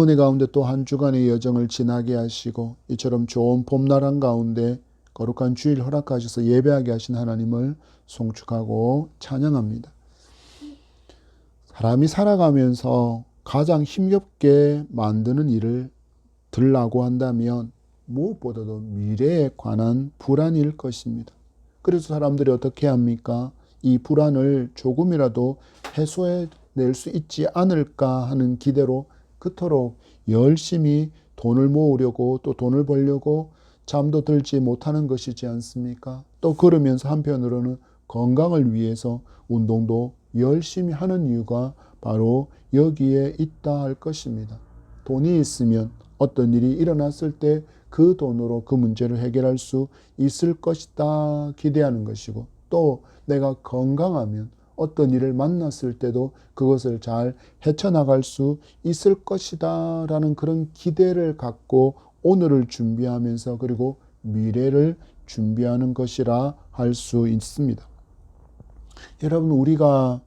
은혜 가운데 또 한 주간의 여정을 지나게 하시고 이처럼 좋은 봄날 가운데 거룩한 주일 허락하셔서 예배하게 하신 하나님을 송축하고 찬양합니다. 사람이 살아가면서 가장 힘겹게 만드는 일을 들라고 한다면 무엇보다도 미래에 관한 불안일 것입니다. 그래서 사람들이 어떻게 합니까? 이 불안을 조금이라도 해소해낼 수 있지 않을까 하는 기대로 그토록 열심히 돈을 모으려고 또 돈을 벌려고 잠도 들지 못하는 것이지 않습니까? 또 그러면서 한편으로는 건강을 위해서 운동도 열심히 하는 이유가 바로 여기에 있다 할 것입니다. 돈이 있으면 어떤 일이 일어났을 때 그 돈으로 그 문제를 해결할 수 있을 것이다 기대하는 것이고, 또 내가 건강하면 어떤 일을 만났을 때도 그것을 잘 헤쳐나갈 수 있을 것이다 라는 그런 기대를 갖고 오늘을 준비하면서 그리고 미래를 준비하는 것이라 할 수 있습니다. 여러분, 우리가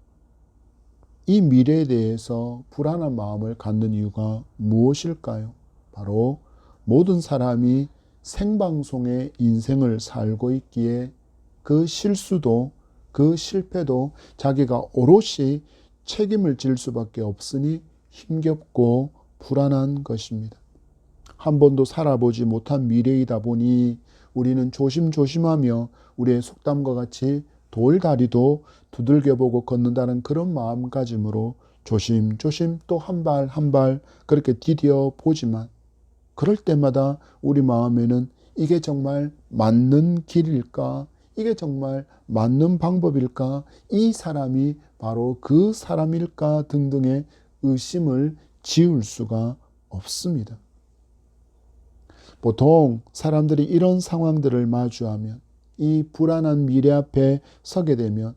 이 미래에 대해서 불안한 마음을 갖는 이유가 무엇일까요? 바로 모든 사람이 생방송의 인생을 살고 있기에 그 실수도 그 실패도 자기가 오롯이 책임을 질 수밖에 없으니 힘겹고 불안한 것입니다. 한 번도 살아보지 못한 미래이다 보니 우리는 조심조심하며 우리의 속담과 같이 돌다리도 두들겨보고 걷는다는 그런 마음가짐으로 조심조심 또 한 발 한 발 그렇게 디뎌 보지만, 그럴 때마다 우리 마음에는 이게 정말 맞는 길일까? 이게 정말 맞는 방법일까? 이 사람이 바로 그 사람일까? 등등의 의심을 지울 수가 없습니다. 보통 사람들이 이런 상황들을 마주하면, 이 불안한 미래 앞에 서게 되면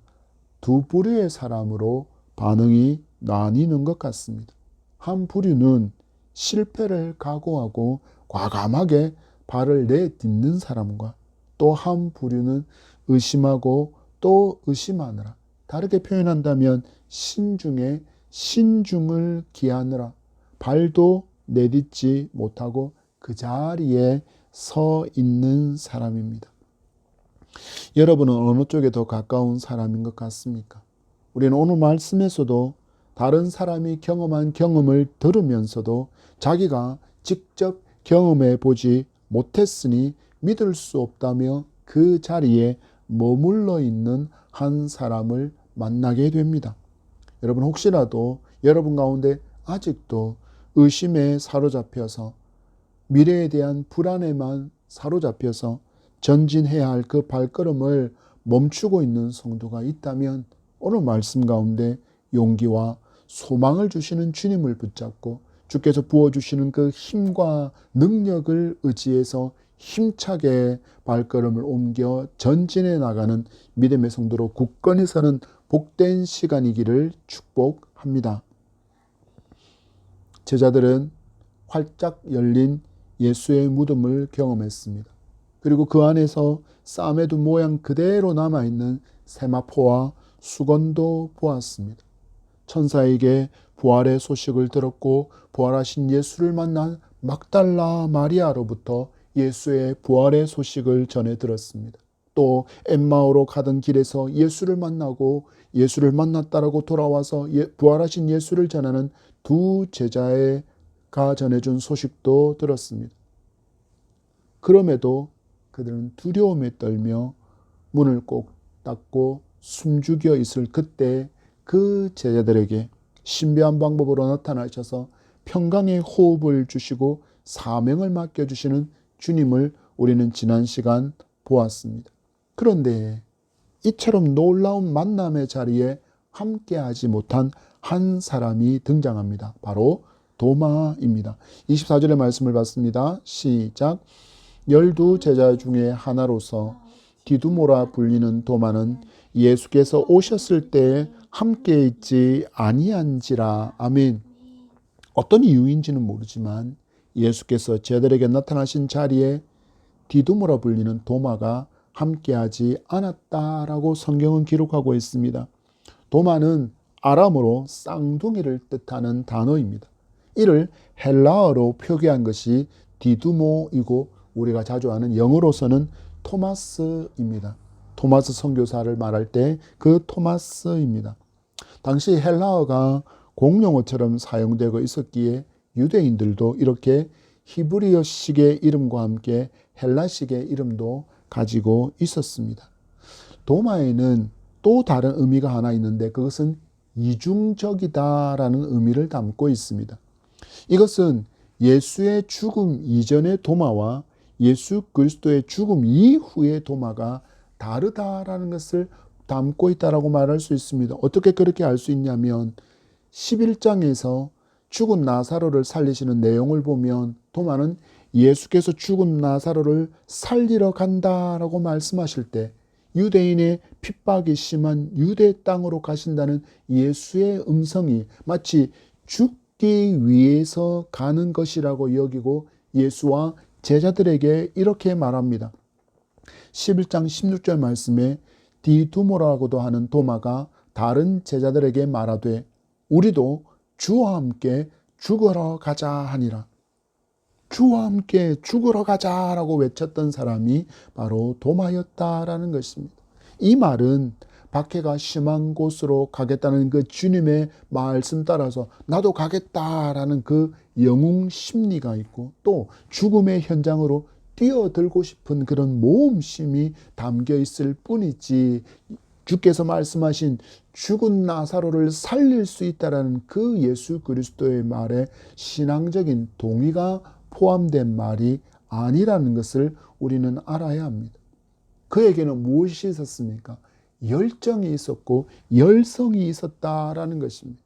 두 부류의 사람으로 반응이 나뉘는 것 같습니다. 한 부류는 실패를 각오하고 과감하게 발을 내딛는 사람과, 또 한 부류는 의심하고 또 의심하느라, 다르게 표현한다면 신중에 신중을 기하느라 발도 내딛지 못하고 그 자리에 서 있는 사람입니다. 여러분은 어느 쪽에 더 가까운 사람인 것 같습니까? 우리는 오늘 말씀에서도 다른 사람이 경험한 경험을 들으면서도 자기가 직접 경험해 보지 못했으니 믿을 수 없다며 그 자리에 머물러 있는 한 사람을 만나게 됩니다. 여러분, 혹시라도 여러분 가운데 아직도 의심에 사로잡혀서 미래에 대한 불안에만 사로잡혀서 전진해야 할 그 발걸음을 멈추고 있는 성도가 있다면 오늘 말씀 가운데 용기와 소망을 주시는 주님을 붙잡고 주께서 부어주시는 그 힘과 능력을 의지해서 힘차게 발걸음을 옮겨 전진해 나가는 믿음의 성도로 굳건히 서는 복된 시간이기를 축복합니다. 제자들은 활짝 열린 예수의 무덤을 경험했습니다. 그리고 그 안에서 쌈에두 모양 그대로 남아있는 세마포와 수건도 보았습니다. 천사에게 부활의 소식을 들었고 부활하신 예수를 만난 막달라 마리아로부터 예수의 부활의 소식을 전해 들었습니다. 또 엠마오로 가던 길에서 예수를 만나고 예수를 만났다라고 돌아와서 부활하신 예수를 전하는 두 제자가 전해준 소식도 들었습니다. 그럼에도 그들은 두려움에 떨며 문을 꼭 닫고 숨죽여 있을 그때 그 제자들에게 신비한 방법으로 나타나셔서 평강의 호흡을 주시고 사명을 맡겨주시는 주님을 우리는 지난 시간 보았습니다. 그런데 이처럼 놀라운 만남의 자리에 함께하지 못한 한 사람이 등장합니다. 바로 도마입니다. 24절의 말씀을 봤습니다. 시작. 12 제자 중에 하나로서 디두모라 불리는 도마는 예수께서 오셨을 때 함께 있지 아니한지라. 아멘. 어떤 이유인지는 모르지만 예수께서 제자들에게 나타나신 자리에 디두모라 불리는 도마가 함께하지 않았다라고 성경은 기록하고 있습니다. 도마는 아람어로 쌍둥이를 뜻하는 단어입니다. 이를 헬라어로 표기한 것이 디두모이고 우리가 자주 아는 영어로서는 토마스입니다. 토마스 선교사를 말할 때 그 토마스입니다. 당시 헬라어가 공용어처럼 사용되고 있었기에 유대인들도 이렇게 히브리어식의 이름과 함께 헬라식의 이름도 가지고 있었습니다. 도마에는 또 다른 의미가 하나 있는데 그것은 이중적이다라는 의미를 담고 있습니다. 이것은 예수의 죽음 이전의 도마와 예수 그리스도의 죽음 이후의 도마가 다르다라는 것을 담고 있다라고 말할 수 있습니다. 어떻게 그렇게 알 수 있냐면 11장에서 죽은 나사로를 살리시는 내용을 보면 도마는 예수께서 죽은 나사로를 살리러 간다라고 말씀하실 때 유대인의 핍박이 심한 유대 땅으로 가신다는 예수의 음성이 마치 죽기 위해서 가는 것이라고 여기고 예수와 제자들에게 이렇게 말합니다. 11장 16절 말씀에 디두모라고도 하는 도마가 다른 제자들에게 말하되 우리도 주와 함께 죽으러 가자 하니라. 주와 함께 죽으러 가자라고 외쳤던 사람이 바로 도마였다라는 것입니다. 이 말은 박해가 심한 곳으로 가겠다는 그 주님의 말씀 따라서 나도 가겠다라는 그 영웅 심리가 있고 또 죽음의 현장으로 뛰어들고 싶은 그런 모험심이 담겨 있을 뿐이지 주께서 말씀하신 죽은 나사로를 살릴 수 있다라는 그 예수 그리스도의 말에 신앙적인 동의가 포함된 말이 아니라는 것을 우리는 알아야 합니다. 그에게는 무엇이 있었습니까? 열정이 있었고 열성이 있었다라는 것입니다.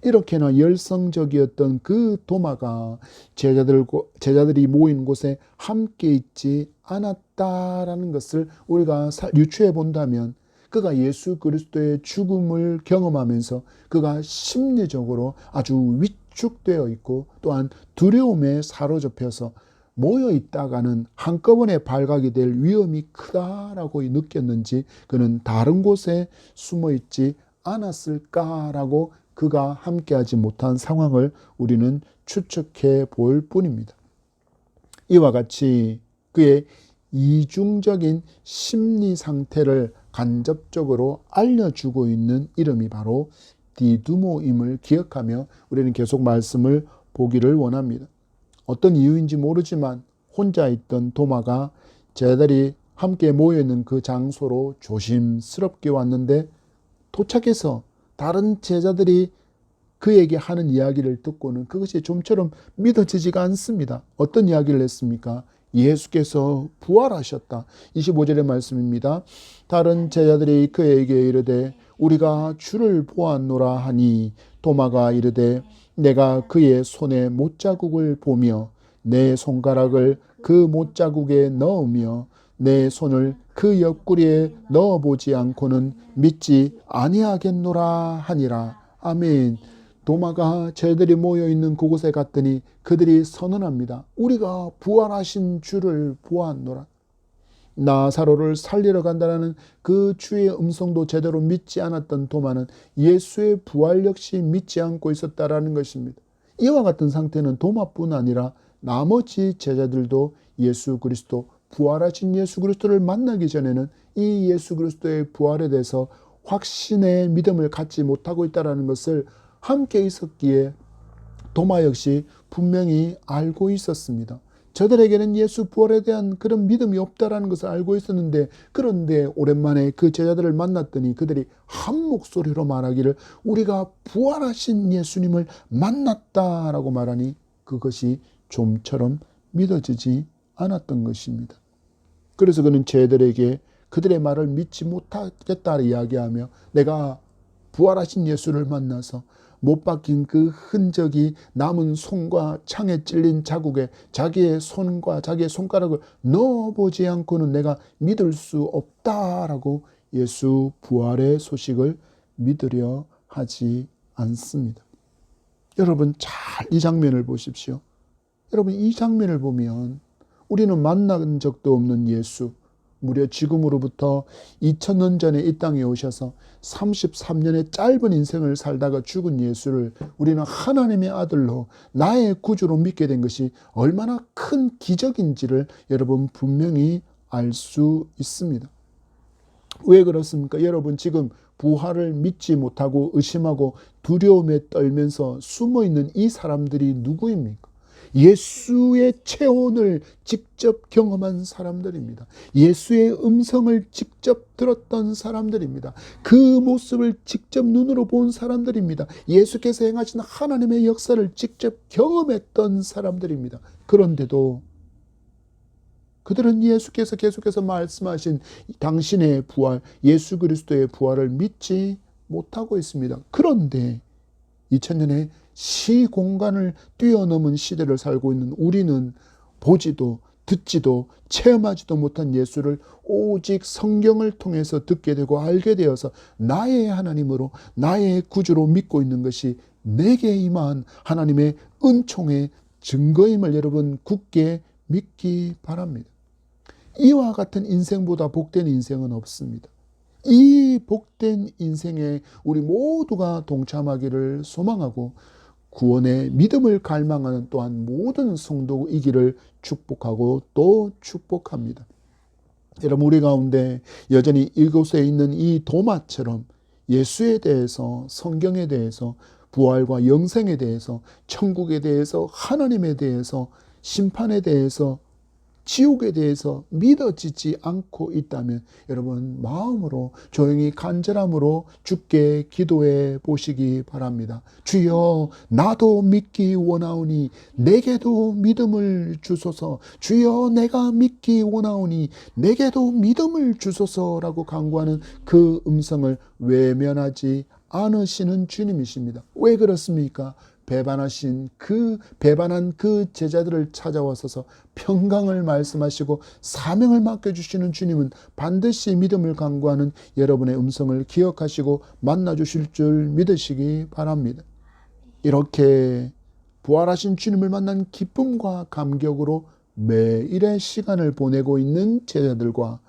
이렇게나 열성적이었던 그 도마가 제자들이 모인 곳에 함께 있지 않았다라는 것을 우리가 유추해 본다면 그가 예수 그리스도의 죽음을 경험하면서 그가 심리적으로 아주 위축되어 있고 또한 두려움에 사로잡혀서 모여 있다가는 한꺼번에 발각이 될 위험이 크다라고 느꼈는지 그는 다른 곳에 숨어 있지 않았을까라고 그가 함께하지 못한 상황을 우리는 추측해 볼 뿐입니다. 이와 같이 그의 이중적인 심리 상태를 간접적으로 알려주고 있는 이름이 바로 디두모임을 기억하며 우리는 계속 말씀을 보기를 원합니다. 어떤 이유인지 모르지만 혼자 있던 도마가 제자들이 함께 모여있는 그 장소로 조심스럽게 왔는데 도착해서 다른 제자들이 그에게 하는 이야기를 듣고는 그것이 좀처럼 믿어지지가 않습니다. 어떤 이야기를 했습니까? 예수께서 부활하셨다. 25절의 말씀입니다. 다른 제자들이 그에게 이르되 우리가 주를 보았노라 하니 도마가 이르되 내가 그의 손에 못자국을 보며 내 손가락을 그 못자국에 넣으며 내 손을 그 옆구리에 넣어보지 않고는 믿지 아니하겠노라 하니라. 아멘. 도마가 제자들이 모여있는 그곳에 갔더니 그들이 선언합니다. 우리가 부활하신 주를 보았노라. 나사로를 살리러 간다는 그 주의 음성도 제대로 믿지 않았던 도마는 예수의 부활 역시 믿지 않고 있었다라는 것입니다. 이와 같은 상태는 도마뿐 아니라 나머지 제자들도 예수 그리스도, 부활하신 예수 그리스도를 만나기 전에는 이 예수 그리스도의 부활에 대해서 확신의 믿음을 갖지 못하고 있다는 것을 함께 있었기에 도마 역시 분명히 알고 있었습니다. 저들에게는 예수 부활에 대한 그런 믿음이 없다라는 것을 알고 있었는데 그런데 오랜만에 그 제자들을 만났더니 그들이 한 목소리로 말하기를 우리가 부활하신 예수님을 만났다라고 말하니 그것이 좀처럼 믿어지지 않았던 것입니다. 그래서 그는 제자들에게 그들의 말을 믿지 못하겠다 이야기하며 내가 부활하신 예수를 만나서 못 박힌 그 흔적이 남은 손과 창에 찔린 자국에 자기의 손과 자기의 손가락을 넣어보지 않고는 내가 믿을 수 없다라고 예수 부활의 소식을 믿으려 하지 않습니다. 여러분 잘 이 장면을 보십시오. 여러분 이 장면을 보면 우리는 만난 적도 없는 예수, 무려 지금으로부터 2000년 전에 이 땅에 오셔서 33년의 짧은 인생을 살다가 죽은 예수를 우리는 하나님의 아들로 나의 구주로 믿게 된 것이 얼마나 큰 기적인지를 여러분 분명히 알 수 있습니다. 왜 그렇습니까? 여러분 지금 부활을 믿지 못하고 의심하고 두려움에 떨면서 숨어있는 이 사람들이 누구입니까? 예수의 체온을 직접 경험한 사람들입니다. 예수의 음성을 직접 들었던 사람들입니다. 그 모습을 직접 눈으로 본 사람들입니다. 예수께서 행하신 하나님의 역사를 직접 경험했던 사람들입니다. 그런데도 그들은 예수께서 계속해서 말씀하신 당신의 부활, 예수 그리스도의 부활을 믿지 못하고 있습니다. 그런데 2000년의 시공간을 뛰어넘은 시대를 살고 있는 우리는 보지도 듣지도 체험하지도 못한 예수를 오직 성경을 통해서 듣게 되고 알게 되어서 나의 하나님으로 나의 구주로 믿고 있는 것이 내게 임한 하나님의 은총의 증거임을 여러분 굳게 믿기 바랍니다. 이와 같은 인생보다 복된 인생은 없습니다. 이 복된 인생에 우리 모두가 동참하기를 소망하고 구원의 믿음을 갈망하는 또한 모든 성도이기를 축복하고 또 축복합니다. 여러분 우리 가운데 여전히 이곳에 있는 이 도마처럼 예수에 대해서 성경에 대해서 부활과 영생에 대해서 천국에 대해서 하나님에 대해서 심판에 대해서 지옥에 대해서 믿어지지 않고 있다면 여러분 마음으로 조용히 간절함으로 주께 기도해 보시기 바랍니다. 주여 나도 믿기 원하오니 내게도 믿음을 주소서. 주여 내가 믿기 원하오니 내게도 믿음을 주소서라고 간구하는 그 음성을 외면하지 않으시는 주님이십니다. 왜 그렇습니까? 배반한 그 제자들을 찾아와서 평강을 말씀하시고 사명을 맡겨주시는 주님은 반드시 믿음을 강구하는 여러분의 음성을 기억하시고 만나주실 줄 믿으시기 바랍니다. 이렇게 부활하신 주님을 만난 기쁨과 감격으로 매일의 시간을 보내고 있는 제자들과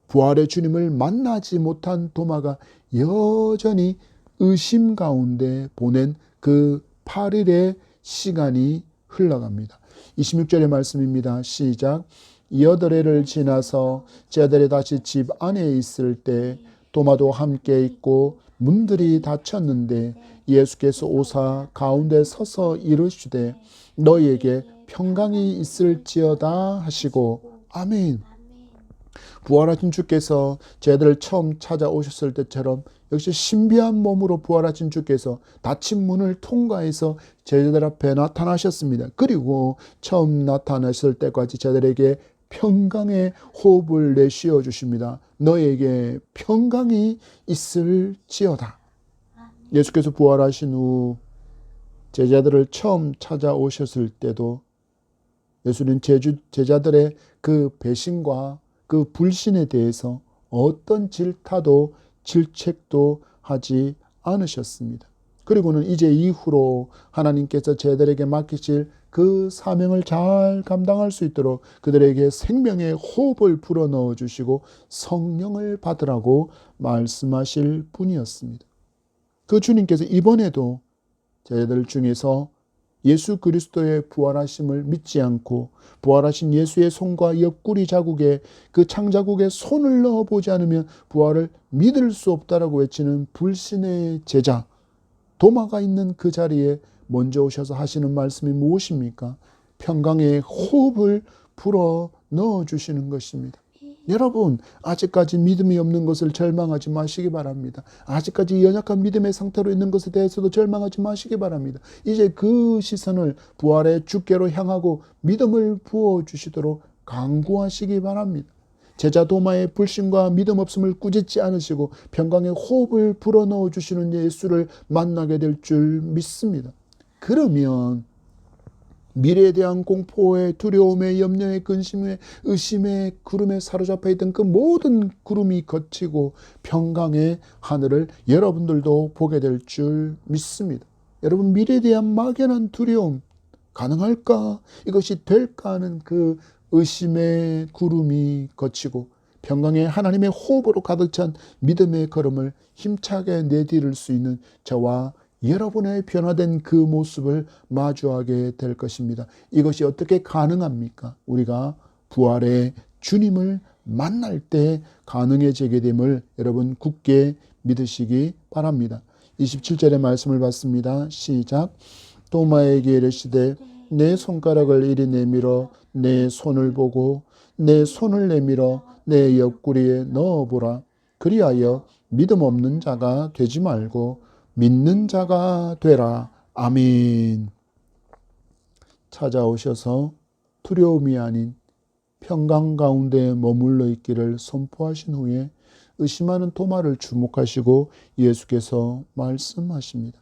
부활의 주님을 만나지 못한 도마가 여전히 의심 가운데 보낸 그 8일의 시간이 흘러갑니다. 26절의 말씀입니다. 시작. 8회를 지나서 제자들이 다시 집 안에 있을 때 도마도 함께 있고 문들이 닫혔는데 예수께서 오사 가운데 서서 이르시되 너희에게 평강이 있을지어다 하시고 아멘. 부활하신 주께서 제자들을 처음 찾아오셨을 때처럼 역시 신비한 몸으로 부활하신 주께서 닫힌 문을 통과해서 제자들 앞에 나타나셨습니다. 그리고 처음 나타나셨을 때까지 제자들에게 평강의 호흡을 내쉬어 주십니다. 너에게 평강이 있을지어다. 예수께서 부활하신 후 제자들을 처음 찾아오셨을 때도 예수는 제자들의 그 배신과 그 불신에 대해서 어떤 질타도 질책도 하지 않으셨습니다. 그리고는 이제 이후로 하나님께서 제자들에게 맡기실 그 사명을 잘 감당할 수 있도록 그들에게 생명의 호흡을 불어넣어 주시고 성령을 받으라고 말씀하실 분이었습니다. 그 주님께서 이번에도 제자들 중에서 예수 그리스도의 부활하심을 믿지 않고 부활하신 예수의 손과 옆구리 자국에 그 창자국에 손을 넣어보지 않으면 부활을 믿을 수 없다라고 외치는 불신의 제자 도마가 있는 그 자리에 먼저 오셔서 하시는 말씀이 무엇입니까? 평강의 호흡을 불어 넣어주시는 것입니다. 여러분 아직까지 믿음이 없는 것을 절망하지 마시기 바랍니다. 아직까지 연약한 믿음의 상태로 있는 것에 대해서도 절망하지 마시기 바랍니다. 이제 그 시선을 부활의 주께로 향하고 믿음을 부어주시도록 강구하시기 바랍니다. 제자 도마의 불신과 믿음 없음을 꾸짖지 않으시고 평강의 호흡을 불어넣어 주시는 예수를 만나게 될 줄 믿습니다. 그러면 미래에 대한 공포에 두려움에 염려에 근심에 의심에 구름에 사로잡혀 있던 그 모든 구름이 걷히고 평강의 하늘을 여러분들도 보게 될 줄 믿습니다. 여러분 미래에 대한 막연한 두려움 가능할까? 이것이 될까 하는 그 의심의 구름이 걷히고 평강의 하나님의 호흡으로 가득 찬 믿음의 걸음을 힘차게 내디딜 수 있는 저와 여러분의 변화된 그 모습을 마주하게 될 것입니다. 이것이 어떻게 가능합니까? 우리가 부활의 주님을 만날 때 가능해지게 됨을 여러분 굳게 믿으시기 바랍니다. 27절의 말씀을 봤습니다. 시작. 도마에게 이르시되 내 손가락을 이리 내밀어 내 손을 보고 내 손을 내밀어 내 옆구리에 넣어보라. 그리하여 믿음 없는 자가 되지 말고 믿는 자가 되라. 아멘. 찾아오셔서 두려움이 아닌 평강 가운데 머물러 있기를 선포하신 후에 의심하는 도마를 주목하시고 예수께서 말씀하십니다.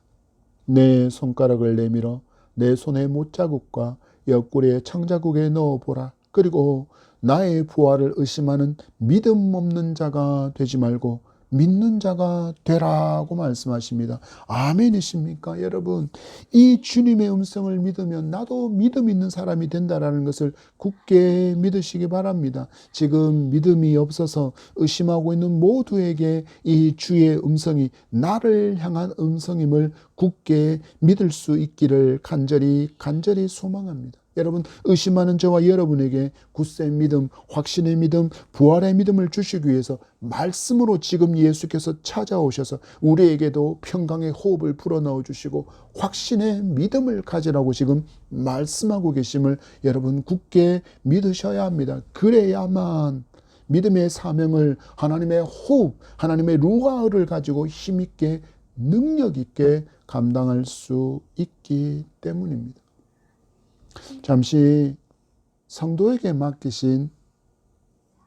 내 손가락을 내밀어 내 손의 못자국과 옆구리의 창자국에 넣어보라. 그리고 나의 부활을 의심하는 믿음 없는 자가 되지 말고 믿는 자가 되라고 말씀하십니다. 아멘이십니까? 여러분, 이 주님의 음성을 믿으면 나도 믿음 있는 사람이 된다라는 것을 굳게 믿으시기 바랍니다. 지금 믿음이 없어서 의심하고 있는 모두에게 이 주의 음성이 나를 향한 음성임을 굳게 믿을 수 있기를 간절히 소망합니다. 여러분, 의심하는 저와 여러분에게 굳센 믿음, 확신의 믿음, 부활의 믿음을 주시기 위해서 말씀으로 지금 예수께서 찾아오셔서 우리에게도 평강의 호흡을 불어넣어 주시고 확신의 믿음을 가지라고 지금 말씀하고 계심을 여러분 굳게 믿으셔야 합니다. 그래야만 믿음의 사명을 하나님의 호흡, 하나님의 루아를 가지고 힘있게 능력있게 감당할 수 있기 때문입니다. 잠시 성도에게 맡기신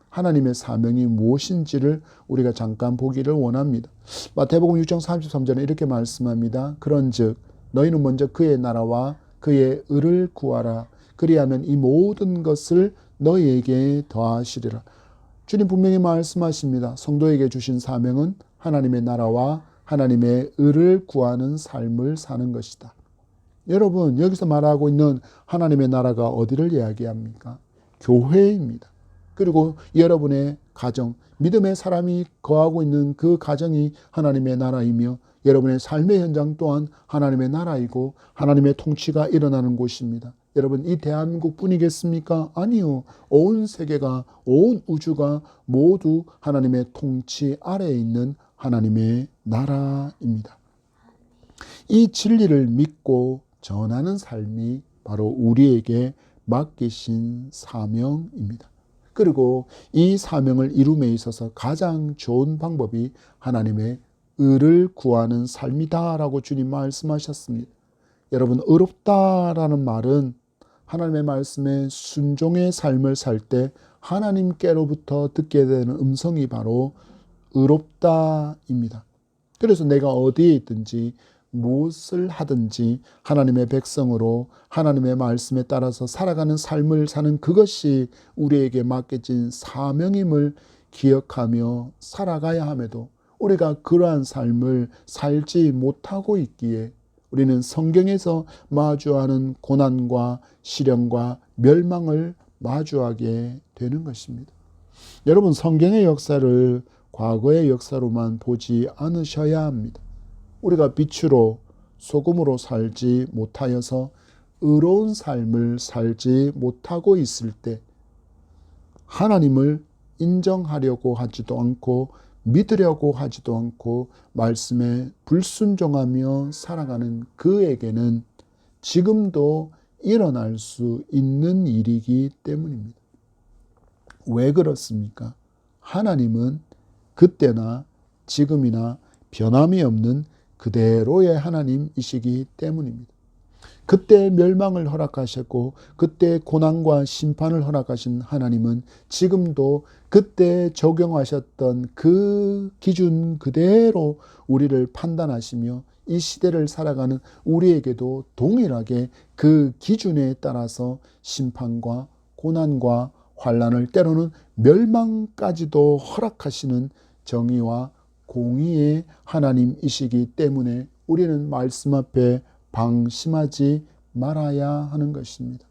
하나님의 사명이 무엇인지를 우리가 잠깐 보기를 원합니다. 마태복음 6장 33절에 이렇게 말씀합니다. 그런즉 너희는 먼저 그의 나라와 그의 의를 구하라. 그리하면 이 모든 것을 너희에게 더하시리라. 주님 분명히 말씀하십니다. 성도에게 주신 사명은 하나님의 나라와 하나님의 의를 구하는 삶을 사는 것이다. 여러분, 여기서 말하고 있는 하나님의 나라가 어디를 이야기합니까? 교회입니다. 그리고 여러분의 가정, 믿음의 사람이 거하고 있는 그 가정이 하나님의 나라이며 여러분의 삶의 현장 또한 하나님의 나라이고 하나님의 통치가 일어나는 곳입니다. 여러분, 이 대한민국 뿐이겠습니까? 아니요. 온 세계가, 온 우주가 모두 하나님의 통치 아래에 있는 하나님의 나라입니다. 이 진리를 믿고 전하는 삶이 바로 우리에게 맡기신 사명입니다. 그리고 이 사명을 이룸에 있어서 가장 좋은 방법이 하나님의 의를 구하는 삶이다라고 주님 말씀하셨습니다. 여러분, 의롭다라는 말은 하나님의 말씀에 순종의 삶을 살 때 하나님께로부터 듣게 되는 음성이 바로 의롭다입니다. 그래서 내가 어디에 있든지 무엇을 하든지 하나님의 백성으로 하나님의 말씀에 따라서 살아가는 삶을 사는 그것이 우리에게 맡겨진 사명임을 기억하며 살아가야 함에도 우리가 그러한 삶을 살지 못하고 있기에 우리는 성경에서 마주하는 고난과 시련과 멸망을 마주하게 되는 것입니다. 여러분, 성경의 역사를 과거의 역사로만 보지 않으셔야 합니다. 우리가 빛으로 소금으로 살지 못하여서 의로운 삶을 살지 못하고 있을 때 하나님을 인정하려고 하지도 않고 믿으려고 하지도 않고 말씀에 불순종하며 살아가는 그에게는 지금도 일어날 수 있는 일이기 때문입니다. 왜 그렇습니까? 하나님은 그때나 지금이나 변함이 없는 그대로의 하나님이시기 때문입니다. 그때 멸망을 허락하셨고 그때 고난과 심판을 허락하신 하나님은 지금도 그때 적용하셨던 그 기준 그대로 우리를 판단하시며 이 시대를 살아가는 우리에게도 동일하게 그 기준에 따라서 심판과 고난과 환난을 때로는 멸망까지도 허락하시는 정의와 공의의 하나님이시기 때문에 우리는 말씀 앞에 방심하지 말아야 하는 것입니다.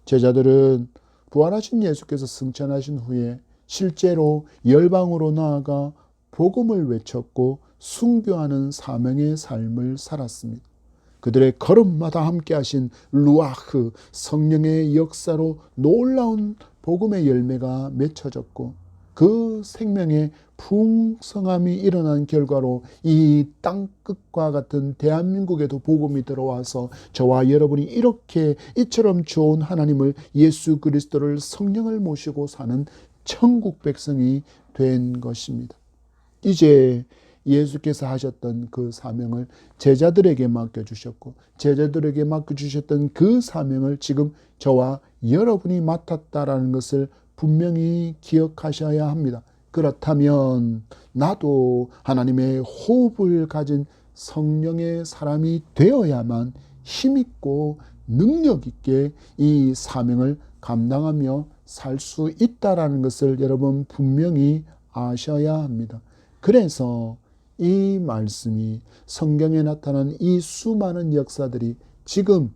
제자들은 부활하신 예수께서 승천하신 후에 실제로 열방으로 나아가 복음을 외쳤고 순교하는 사명의 삶을 살았습니다. 그들의 걸음마다 함께 하신 루아흐 성령의 역사로 놀라운 복음의 열매가 맺혀졌고 그 생명의 풍성함이 일어난 결과로 이 땅끝과 같은 대한민국에도 복음이 들어와서 저와 여러분이 이렇게 이처럼 좋은 하나님을, 예수 그리스도를, 성령을 모시고 사는 천국 백성이 된 것입니다. 이제 예수께서 하셨던 그 사명을 제자들에게 맡겨주셨고 제자들에게 맡겨주셨던 그 사명을 지금 저와 여러분이 맡았다라는 것을 분명히 기억하셔야 합니다. 그렇다면 나도 하나님의 호흡을 가진 성령의 사람이 되어야만 힘있고 능력있게 이 사명을 감당하며 살 수 있다라는 것을 여러분 분명히 아셔야 합니다. 그래서 이 말씀이, 성경에 나타난 이 수많은 역사들이 지금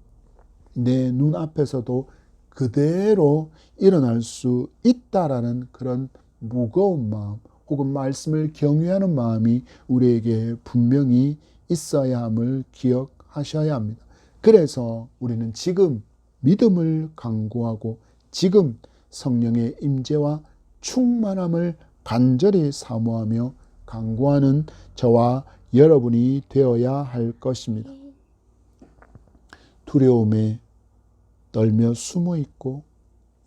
내 눈앞에서도 그대로 일어날 수 있다라는 그런 무거운 마음, 혹은 말씀을 경외하는 마음이 우리에게 분명히 있어야 함을 기억하셔야 합니다. 그래서 우리는 지금 믿음을 강구하고 지금 성령의 임재와 충만함을 간절히 사모하며 강구하는 저와 여러분이 되어야 할 것입니다. 두려움에 떨며 숨어 있고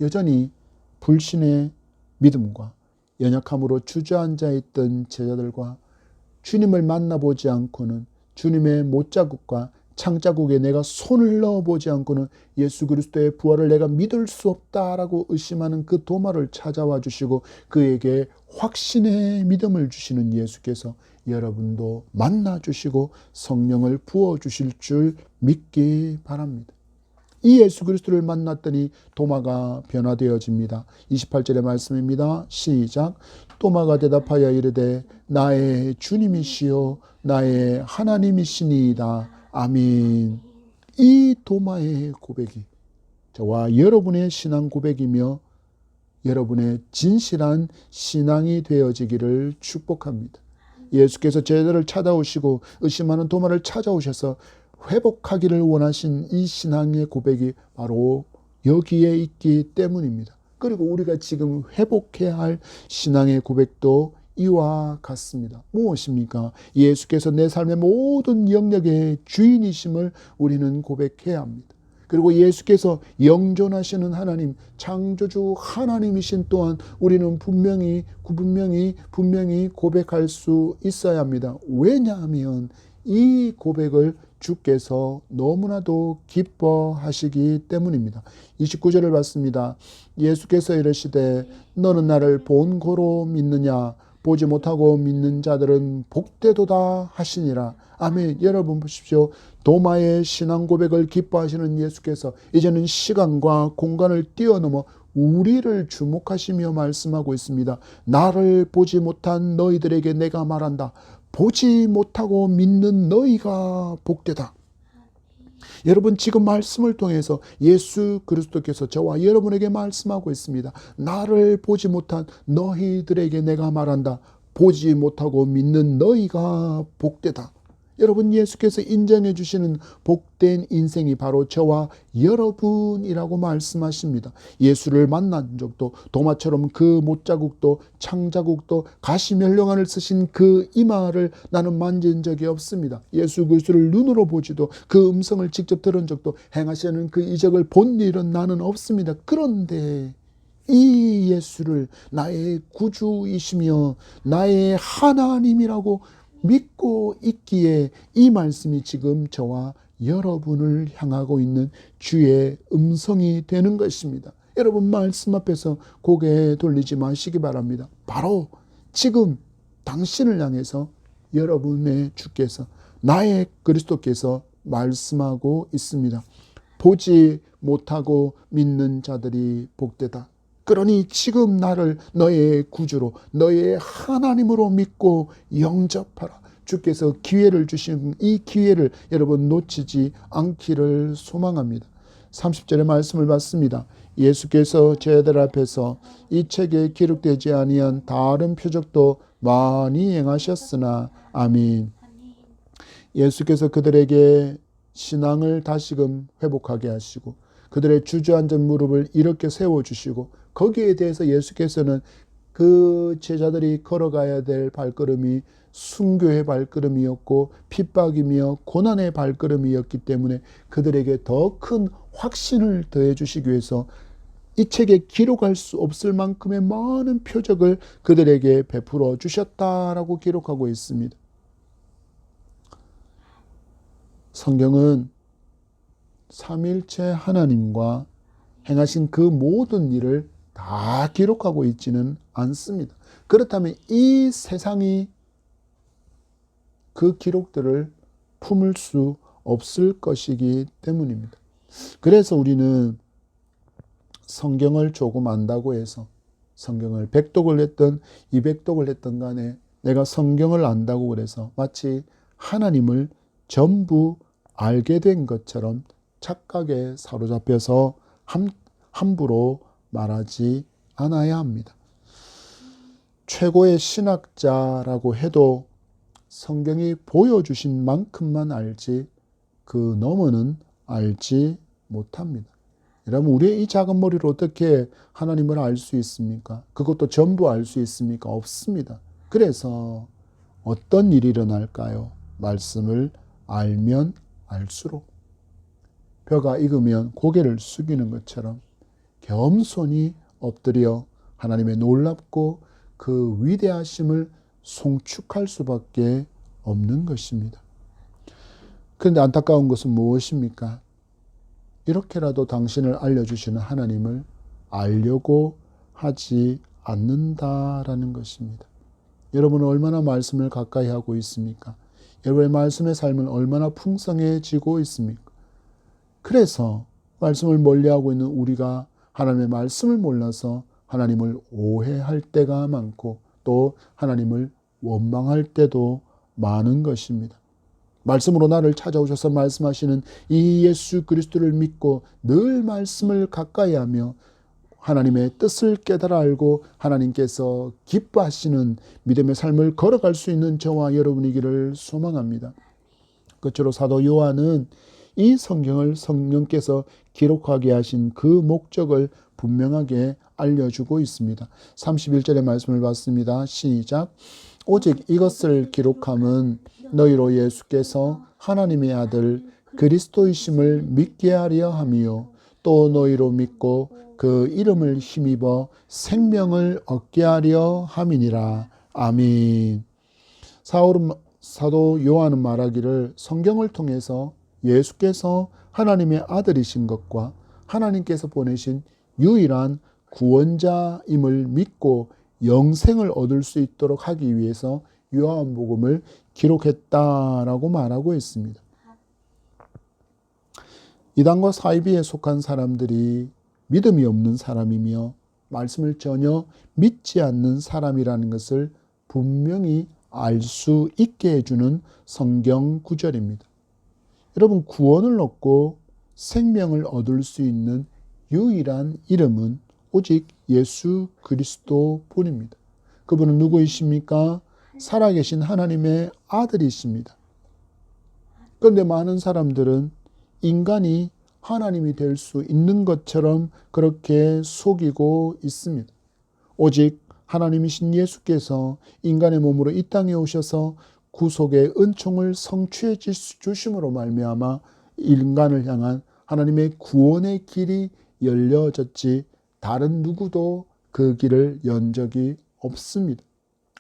여전히 불신의 믿음과 연약함으로 주저앉아 있던 제자들과 주님을 만나보지 않고는, 주님의 못자국과 창자국에 내가 손을 넣어보지 않고는 예수 그리스도의 부활을 내가 믿을 수 없다라고 의심하는 그 도마를 찾아와 주시고 그에게 확신의 믿음을 주시는 예수께서 여러분도 만나 주시고 성령을 부어 주실 줄 믿기 바랍니다. 이 예수 그리스도를 만났더니 도마가 변화되어집니다. 28절의 말씀입니다. 시작. 도마가 대답하여 이르되 나의 주님이시요 나의 하나님이시니이다. 아멘. 이 도마의 고백이 저와 여러분의 신앙 고백이며 여러분의 진실한 신앙이 되어지기를 축복합니다. 예수께서 제자들을 찾아오시고 의심하는 도마를 찾아오셔서 회복하기를 원하신 이 신앙의 고백이 바로 여기에 있기 때문입니다. 그리고 우리가 지금 회복해야 할 신앙의 고백도 이와 같습니다. 무엇입니까? 예수께서 내 삶의 모든 영역의 주인이심을 우리는 고백해야 합니다. 그리고 예수께서 영존하시는 하나님, 창조주 하나님이신 또한 우리는 분명히 고백할 수 있어야 합니다. 왜냐하면 이 고백을 주께서 너무나도 기뻐하시기 때문입니다. 29절을 봤습니다. 예수께서 이르시되 너는 나를 본 고로 믿느냐? 보지 못하고 믿는 자들은 복되도다 하시니라. 아멘. 여러분 보십시오. 도마의 신앙 고백을 기뻐하시는 예수께서 이제는 시간과 공간을 뛰어넘어 우리를 주목하시며 말씀하고 있습니다. 나를 보지 못한 너희들에게 내가 말한다. 보지 못하고 믿는 너희가 복되다. 여러분 지금 말씀을 통해서 예수 그리스도께서 저와 여러분에게 말씀하고 있습니다. 나를 보지 못한 너희들에게 내가 말한다. 보지 못하고 믿는 너희가 복되다. 여러분 예수께서 인정해 주시는 복된 인생이 바로 저와 여러분이라고 말씀하십니다. 예수를 만난 적도 도마처럼 그 못자국도 창자국도 가시면령환을 쓰신 그 이마를 나는 만진 적이 없습니다. 예수 그리스도를 눈으로 보지도 그 음성을 직접 들은 적도 행하시는 그 이적을 본 일은 나는 없습니다. 그런데 이 예수를 나의 구주이시며 나의 하나님이라고 믿고 있기에 이 말씀이 지금 저와 여러분을 향하고 있는 주의 음성이 되는 것입니다. 여러분 말씀 앞에서 고개 돌리지 마시기 바랍니다. 바로 지금 당신을 향해서 여러분의 주께서, 나의 그리스도께서 말씀하고 있습니다. 보지 못하고 믿는 자들이 복되다. 그러니 지금 나를 너의 구주로, 너의 하나님으로 믿고 영접하라. 주께서 기회를 주신 이 기회를 여러분 놓치지 않기를 소망합니다. 30절의 말씀을 봤습니다. 예수께서 제자들 앞에서 이 책에 기록되지 아니한 다른 표적도 많이 행하셨으나 아멘. 예수께서 그들에게 신앙을 다시금 회복하게 하시고 그들의 주저앉은 무릎을 이렇게 세워주시고 거기에 대해서 예수께서는 그 제자들이 걸어가야 될 발걸음이 순교의 발걸음이었고 핍박이며 고난의 발걸음이었기 때문에 그들에게 더 큰 확신을 더해 주시기 위해서 이 책에 기록할 수 없을 만큼의 많은 표적을 그들에게 베풀어 주셨다라고 기록하고 있습니다. 성경은 삼위일체 하나님과 행하신 그 모든 일을 다 기록하고 있지는 않습니다. 그렇다면 이 세상이 그 기록들을 품을 수 없을 것이기 때문입니다. 그래서 우리는 성경을 조금 안다고 해서 성경을 100독을 했든 200독을 했든 간에 내가 성경을 안다고 그래서 마치 하나님을 전부 알게 된 것처럼 착각에 사로잡혀서 함부로 말하지 않아야 합니다. 최고의 신학자라고 해도 성경이 보여주신 만큼만 알지 그 너머는 알지 못합니다. 여러분, 우리의 이 작은 머리로 어떻게 하나님을 알 수 있습니까? 그것도 전부 알 수 있습니까? 없습니다. 그래서 어떤 일이 일어날까요? 말씀을 알면 알수록 벼가 익으면 고개를 숙이는 것처럼 겸손히 엎드려 하나님의 놀랍고 그 위대하심을 송축할 수밖에 없는 것입니다. 그런데 안타까운 것은 무엇입니까? 이렇게라도 당신을 알려주시는 하나님을 알려고 하지 않는다라는 것입니다. 여러분은 얼마나 말씀을 가까이 하고 있습니까? 여러분의 말씀의 삶은 얼마나 풍성해지고 있습니까? 그래서 말씀을 멀리하고 있는 우리가 하나님의 말씀을 몰라서 하나님을 오해할 때가 많고 또 하나님을 원망할 때도 많은 것입니다. 말씀으로 나를 찾아오셔서 말씀하시는 이 예수 그리스도를 믿고 늘 말씀을 가까이 하며 하나님의 뜻을 깨달아 알고 하나님께서 기뻐하시는 믿음의 삶을 걸어갈 수 있는 저와 여러분이기를 소망합니다. 끝으로 사도 요한은 이 성경을 성령께서 기록하게 하신 그 목적을 분명하게 알려주고 있습니다. 31절의 말씀을 봤습니다. 시작. 오직 이것을 기록함은 너희로 예수께서 하나님의 아들 그리스도이심을 믿게 하려 함이요 또 너희로 믿고 그 이름을 힘입어 생명을 얻게 하려 함이니라. 아멘. 사도 요한은 말하기를 성경을 통해서 예수께서 하나님의 아들이신 것과 하나님께서 보내신 유일한 구원자임을 믿고 영생을 얻을 수 있도록 하기 위해서 요한복음을 기록했다라고 말하고 있습니다. 이단과 사이비에 속한 사람들이 믿음이 없는 사람이며 말씀을 전혀 믿지 않는 사람이라는 것을 분명히 알 수 있게 해주는 성경 구절입니다. 여러분, 구원을 얻고 생명을 얻을 수 있는 유일한 이름은 오직 예수 그리스도 뿐입니다. 그분은 누구이십니까? 살아계신 하나님의 아들이십니다. 그런데 많은 사람들은 인간이 하나님이 될 수 있는 것처럼 그렇게 속이고 있습니다. 오직 하나님이신 예수께서 인간의 몸으로 이 땅에 오셔서 구속의 은총을 성취해 주심으로 말미암아 인간을 향한 하나님의 구원의 길이 열려졌지 다른 누구도 그 길을 연 적이 없습니다.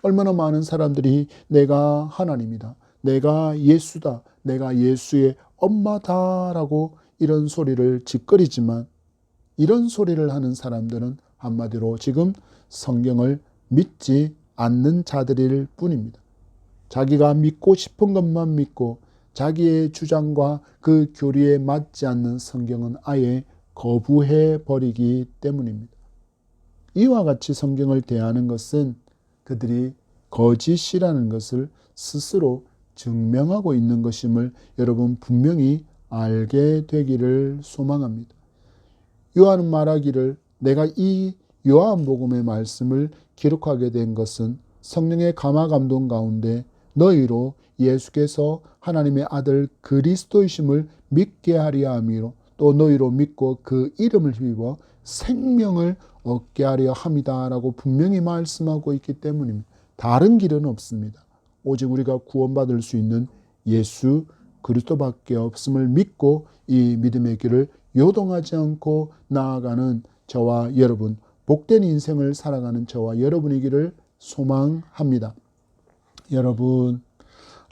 얼마나 많은 사람들이 내가 하나님이다, 내가 예수다, 내가 예수의 엄마다라고 이런 소리를 짓거리지만 이런 소리를 하는 사람들은 한마디로 지금 성경을 믿지 않는 자들일 뿐입니다. 자기가 믿고 싶은 것만 믿고 자기의 주장과 그 교리에 맞지 않는 성경은 아예 거부해 버리기 때문입니다. 이와 같이 성경을 대하는 것은 그들이 거짓이라는 것을 스스로 증명하고 있는 것임을 여러분 분명히 알게 되기를 소망합니다. 요한은 말하기를 내가 이 요한복음의 말씀을 기록하게 된 것은 성령의 감화 감동 가운데 너희로 예수께서 하나님의 아들 그리스도이심을 믿게 하려 함이요 또 너희로 믿고 그 이름을 힘입어 생명을 얻게 하려 함이다 라고 분명히 말씀하고 있기 때문입니다. 다른 길은 없습니다. 오직 우리가 구원받을 수 있는 예수 그리스도밖에 없음을 믿고 이 믿음의 길을 요동하지 않고 나아가는 저와 여러분, 복된 인생을 살아가는 저와 여러분이기를 소망합니다. 여러분,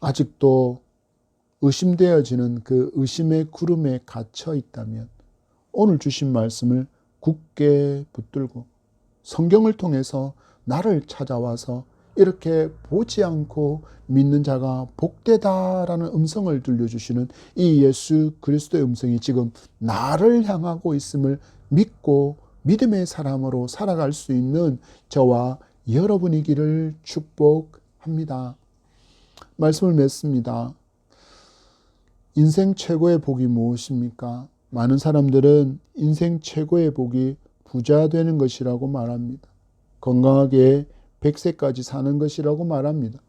아직도 의심되어지는 그 의심의 구름에 갇혀 있다면 오늘 주신 말씀을 굳게 붙들고 성경을 통해서 나를 찾아와서 이렇게 보지 않고 믿는 자가 복되다라는 음성을 들려주시는 이 예수 그리스도의 음성이 지금 나를 향하고 있음을 믿고 믿음의 사람으로 살아갈 수 있는 저와 여러분이기를 축복합니다. 말씀을 맺습니다. 인생 최고의 복이 무엇입니까? 많은 사람들은 인생 최고의 복이 부자 되는 것이라고 말합니다. 건강하게 100세까지 사는 것이라고 말합니다.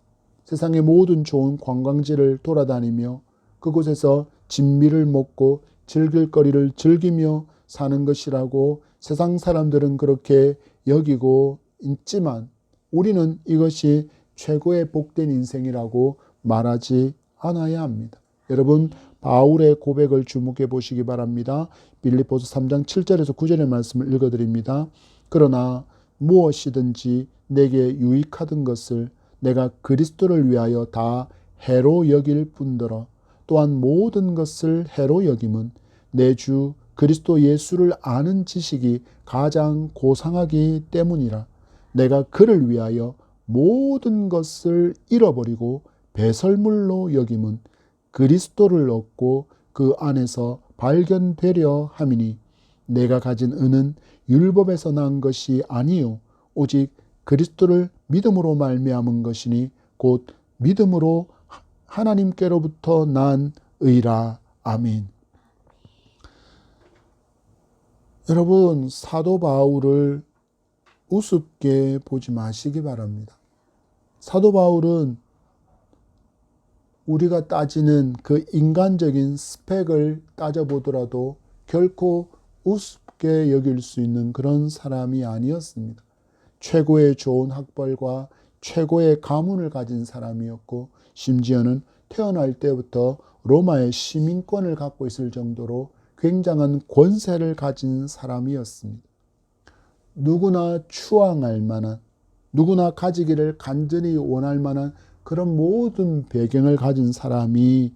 세상의 모든 좋은 관광지를 돌아다니며 그곳에서 진미를 먹고 즐길 거리를 즐기며 사는 것이라고 세상 사람들은 그렇게 여기고 있지만 우리는 이것이 최고의 복된 인생이라고 말하지 않아야 합니다. 여러분, 바울의 고백을 주목해 보시기 바랍니다. 빌립보서 3장 7절에서 9절의 말씀을 읽어드립니다. 그러나 무엇이든지 내게 유익하던 것을 내가 그리스도를 위하여 다 해로 여길 뿐더러 또한 모든 것을 해로 여김은 내 주 그리스도 예수를 아는 지식이 가장 고상하기 때문이라. 내가 그를 위하여 모든 것을 잃어버리고 배설물로 여김은 그리스도를 얻고 그 안에서 발견되려 함이니 내가 가진 은은 율법에서 난 것이 아니요 오직 그리스도를 믿음으로 말미암은 것이니 곧 믿음으로 하나님께로부터 난 의라. 아멘. 여러분, 사도 바울을 우습게 보지 마시기 바랍니다. 사도 바울은 우리가 따지는 그 인간적인 스펙을 따져보더라도 결코 우습게 여길 수 있는 그런 사람이 아니었습니다. 최고의 좋은 학벌과 최고의 가문을 가진 사람이었고 심지어는 태어날 때부터 로마의 시민권을 갖고 있을 정도로 굉장한 권세를 가진 사람이었습니다. 누구나 추앙할 만한, 누구나 가지기를 간절히 원할 만한 그런 모든 배경을 가진 사람이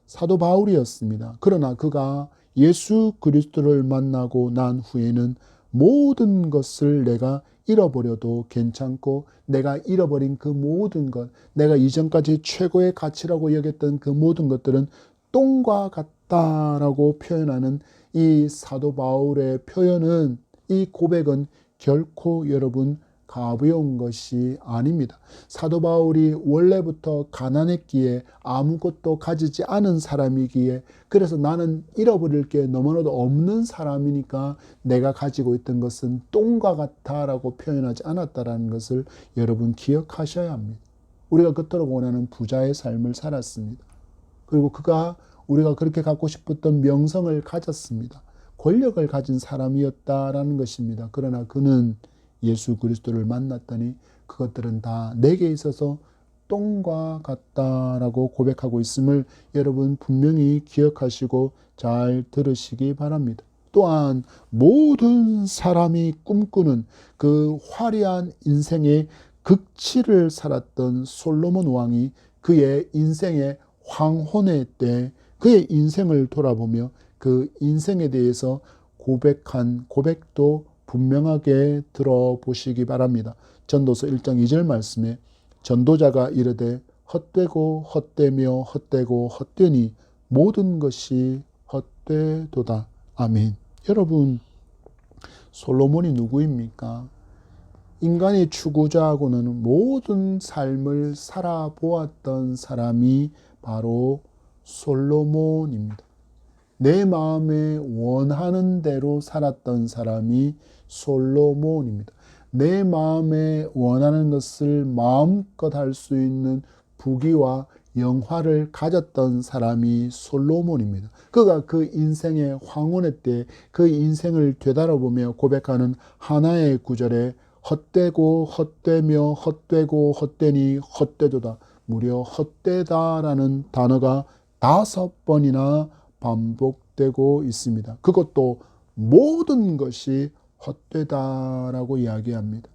사도 바울이었습니다. 그러나 그가 예수 그리스도를 만나고 난 후에는 모든 것을 내가 잃어버려도 괜찮고 내가 잃어버린 그 모든 것, 내가 이전까지 최고의 가치라고 여겼던 그 모든 것들은 똥과 같다라고 표현하는 이 사도 바울의 표현은, 이 고백은 결코 여러분 가벼운 것이 아닙니다. 사도 바울이 원래부터 가난했기에 아무것도 가지지 않은 사람이기에 그래서 나는 잃어버릴 게 너무나도 없는 사람이니까 내가 가지고 있던 것은 똥과 같다라고 표현하지 않았다라는 것을 여러분 기억하셔야 합니다. 우리가 그토록 원하는 부자의 삶을 살았습니다. 그리고 그가 우리가 그렇게 갖고 싶었던 명성을 가졌습니다. 권력을 가진 사람이었다라는 것입니다. 그러나 그는 예수 그리스도를 만났더니 그것들은 다 내게 있어서 똥과 같다라고 고백하고 있음을 여러분 분명히 기억하시고 잘 들으시기 바랍니다. 또한 모든 사람이 꿈꾸는 그 화려한 인생의 극치를 살았던 솔로몬 왕이 그의 인생의 황혼의 때 그의 인생을 돌아보며 그 인생에 대해서 고백한 고백도 분명하게 들어보시기 바랍니다. 전도서 1장 2절 말씀에 전도자가 이르되 헛되고 헛되며 헛되고 헛되니 모든 것이 헛되도다. 아멘. 여러분, 솔로몬이 누구입니까? 인간의 추구자하고는 모든 삶을 살아보았던 사람이 바로 솔로몬입니다. 내 마음에 원하는 대로 살았던 사람이 솔로몬입니다. 내 마음에 원하는 것을 마음껏 할 수 있는 부귀와 영화를 가졌던 사람이 솔로몬입니다. 그가 그 인생의 황혼의 때 그 인생을 되돌아보며 고백하는 하나의 구절에 헛되고 헛되며 헛되고 헛되니 헛되도다. 무려 헛되다라는 단어가 5번이나 반복되고 있습니다. 그것도 모든 것이 헛되다라고 이야기합니다.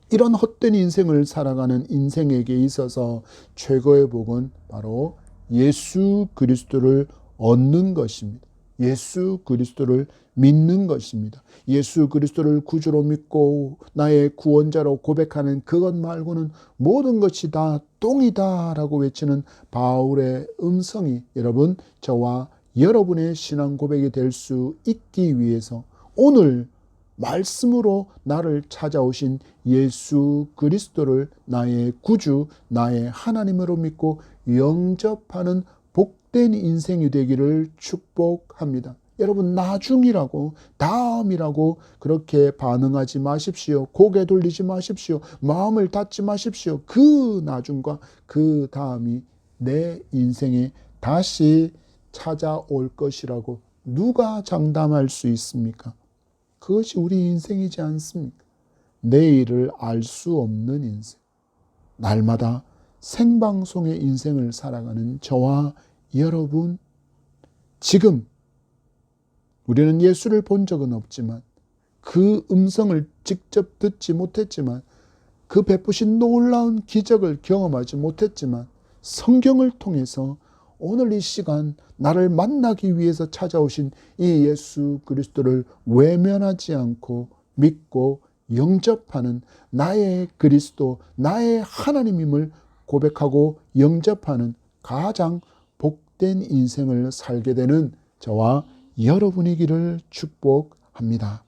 이런 헛된 인생을 살아가는 인생에게 있어서 최고의 복은 바로 예수 그리스도를 얻는 것입니다. 예수 그리스도를 믿는 것입니다. 예수 그리스도를 구주로 믿고 나의 구원자로 고백하는 그것 말고는 모든 것이 다 똥이다라고 외치는 바울의 음성이 여러분, 저와 여러분의 신앙 고백이 될 수 있기 위해서 오늘 말씀으로 나를 찾아오신 예수 그리스도를 나의 구주, 나의 하나님으로 믿고 영접하는 복된 인생이 되기를 축복합니다. 여러분, 나중이라고, 다음이라고 그렇게 반응하지 마십시오. 고개 돌리지 마십시오. 마음을 닫지 마십시오. 그 나중과 그 다음이 내 인생에 다시 찾아올 것이라고 누가 장담할 수 있습니까? 그것이 우리 인생이지 않습니까? 내일을 알 수 없는 인생. 날마다 생방송의 인생을 살아가는 저와 여러분, 지금 우리는 예수를 본 적은 없지만, 그 음성을 직접 듣지 못했지만, 그 베푸신 놀라운 기적을 경험하지 못했지만, 성경을 통해서 오늘 이 시간 나를 만나기 위해서 찾아오신 이 예수 그리스도를 외면하지 않고 믿고 영접하는 나의 그리스도, 나의 하나님임을 고백하고 영접하는 가장 복된 인생을 살게 되는 저와 여러분이기를 축복합니다.